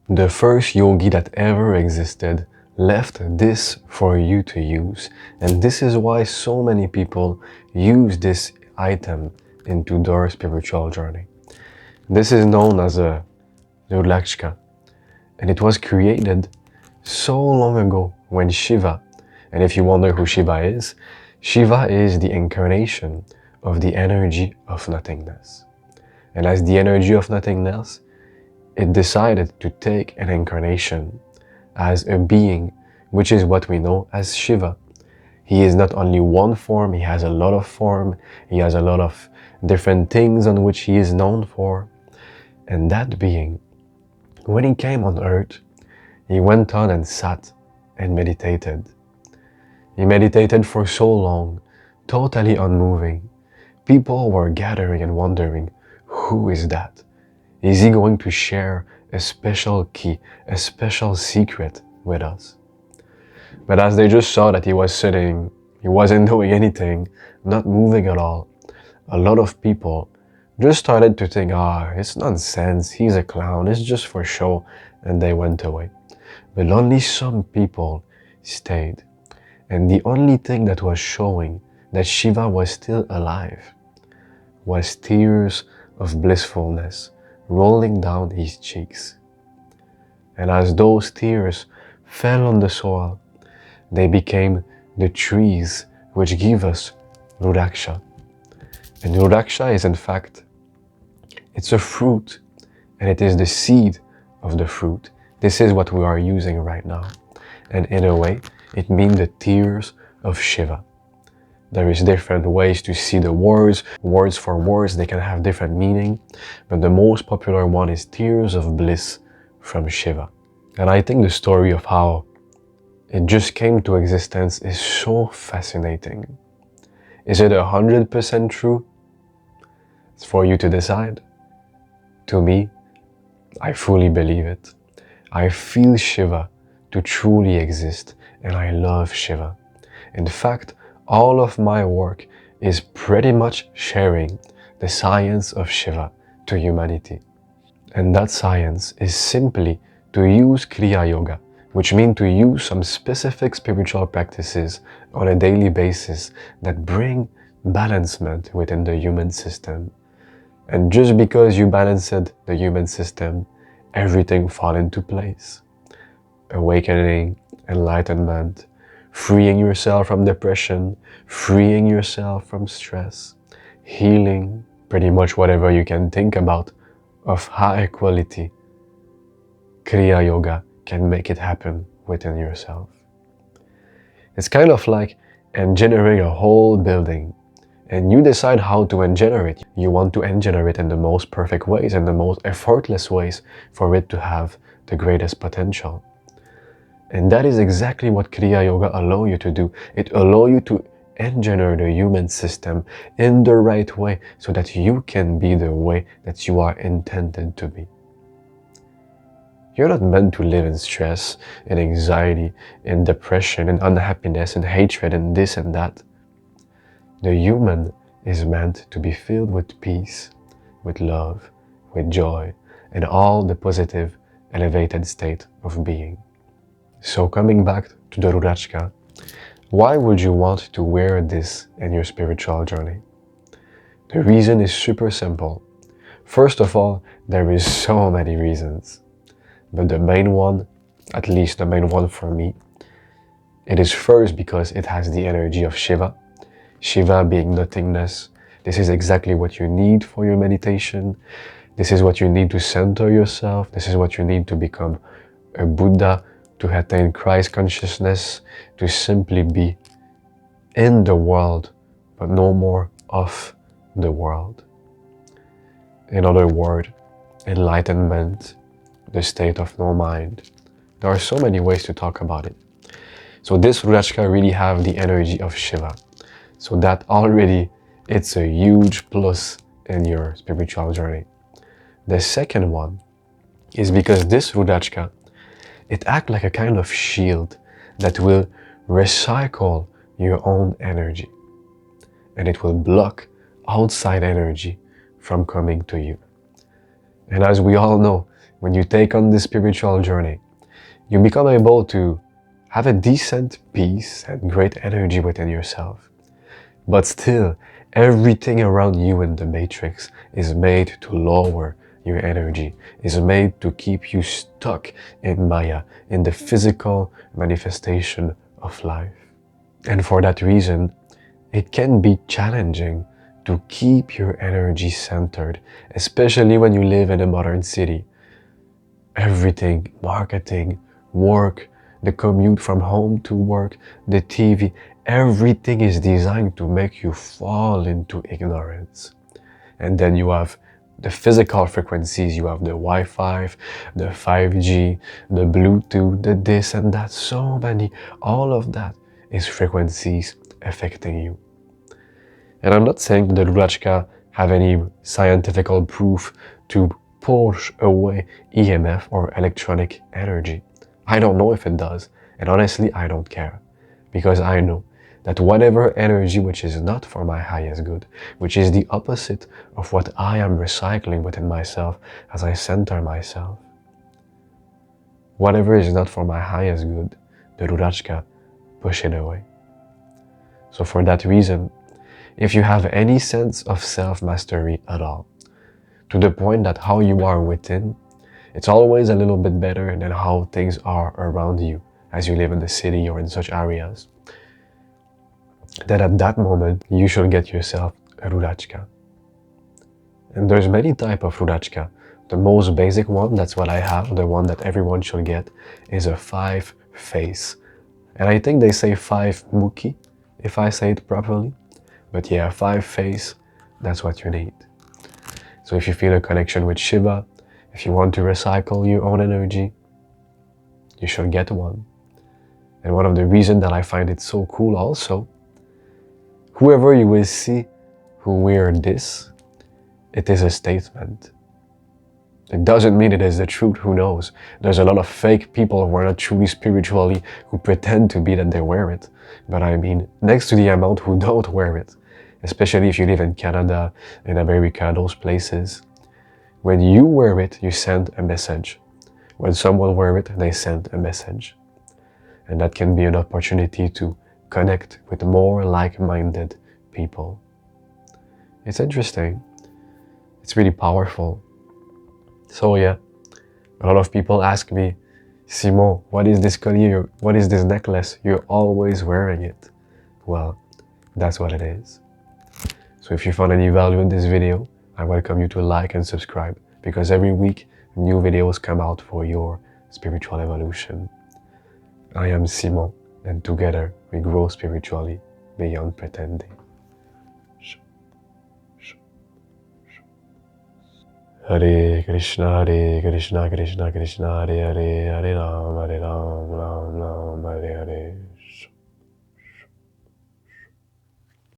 The first yogi that ever existed left this for you to use, and this is why so many people use this item into their spiritual journey. This is known as a Rudraksha, and it was created so long ago when Shiva, and if you wonder who Shiva is the incarnation of the energy of nothingness. And as the energy of nothingness, it decided to take an incarnation as a being, which is what we know as Shiva. He is not only one form, he has a lot of form, he has a lot of different things on which he is known for. And that being, when he came on earth, he went on and sat and meditated. He meditated for so long, totally unmoving. People were gathering and wondering, who is that? Is he going to share a special key, a special secret with us? But as they just saw that he was sitting, he wasn't doing anything, not moving at all, a lot of people just started to think, it's nonsense, he's a clown, it's just for show, and they went away. But only some people stayed. And the only thing that was showing that Shiva was still alive was tears of blissfulness rolling down his cheeks. And as those tears fell on the soil, they became the trees which give us Rudraksha. And Rudraksha is in fact, it's a fruit, and it is the seed of the fruit. This is what we are using right now. And in a way, it means the tears of Shiva. There is different ways to see the words for words, they can have different meaning, but the most popular one is tears of bliss from Shiva. And I think the story of how it just came to existence is so fascinating. Is it 100% true? It's for you to decide. To me, I fully believe it. I feel Shiva to truly exist, and I love Shiva. In fact, all of my work is pretty much sharing the science of Shiva to humanity. And that science is simply to use Kriya Yoga, which means to use some specific spiritual practices on a daily basis that bring balancement within the human system. And just because you balanced the human system, everything fall into place. Awakening, enlightenment, freeing yourself from depression, freeing yourself from stress, healing, pretty much whatever you can think about of high quality. Kriya Yoga can make it happen within yourself. It's kind of like engineering a whole building, and you decide how to engineer it. You want to engineer it in the most perfect ways and the most effortless ways for it to have the greatest potential. And that is exactly what Kriya Yoga allows you to do. It allows you to engineer the human system in the right way so that you can be the way that you are intended to be. You're not meant to live in stress, in anxiety, in depression, in unhappiness, in hatred, and this and that. The human is meant to be filled with peace, with love, with joy, and all the positive, elevated state of being. So coming back to the Rudraksha, why would you want to wear this in your spiritual journey? The reason is super simple. First of all, there is so many reasons. But the main one, at least the main one for me, it is first because it has the energy of Shiva. Shiva being nothingness. This is exactly what you need for your meditation. This is what you need to center yourself. This is what you need to become a Buddha, to attain Christ consciousness, to simply be in the world, but no more of the world. In other words, enlightenment, the state of no mind. There are so many ways to talk about it. So this Rudraksha really have the energy of Shiva. So that already, it's a huge plus in your spiritual journey. The second one is because this Rudraksha, it acts like a kind of shield that will recycle your own energy. And it will block outside energy from coming to you. And as we all know, when you take on this spiritual journey, you become able to have a decent peace and great energy within yourself. But still, everything around you in the matrix is made to lower your energy, is made to keep you stuck in Maya, in the physical manifestation of life. And for that reason, it can be challenging to keep your energy centered, especially when you live in a modern city. Everything, marketing, work, the commute from home to work, the TV, everything is designed to make you fall into ignorance. And then you have the physical frequencies, you have the Wi-Fi, the 5G, the Bluetooth, the this and that, so many, all of that is frequencies affecting you. And I'm not saying that the Rudraksha have any scientific proof to push away EMF or electronic energy. I don't know if it does, and honestly I don't care, because I know that whatever energy which is not for my highest good, which is the opposite of what I am recycling within myself as I center myself, whatever is not for my highest good, the Rudraksha push it away. So for that reason, if you have any sense of self-mastery at all, to the point that how you are within, it's always a little bit better than how things are around you as you live in the city or in such areas, that at that moment you should get yourself a Rudraksha. And there's many types of Rudraksha. The most basic one, that's what I have, the one that everyone should get, is a 5-face. And I think they say 5 Mukhi, if I say it properly. But yeah, 5-face, that's what you need. So if you feel a connection with Shiva, if you want to recycle your own energy, you should get one. And one of the reasons that I find it so cool also, whoever you will see who wear this, it is a statement. It doesn't mean it is the truth, who knows. There's a lot of fake people who are not truly spiritually, who pretend to be that they wear it. But I mean, next to the amount who don't wear it, especially if you live in Canada, in America, those places, when you wear it, you send a message. When someone wears it, they send a message. And that can be an opportunity to connect with more like-minded people. It's interesting. It's really powerful. So yeah, a lot of people ask me, Simon, what is this collier? What is this necklace? You're always wearing it. Well, that's what it is. So if you found any value in this video, I welcome you to like and subscribe, because every week new videos come out for your spiritual evolution. I am Simon, and together we grow spiritually beyond pretending. Hare Krishna, Krishna Krishna, Hare Hare, Hare Rama,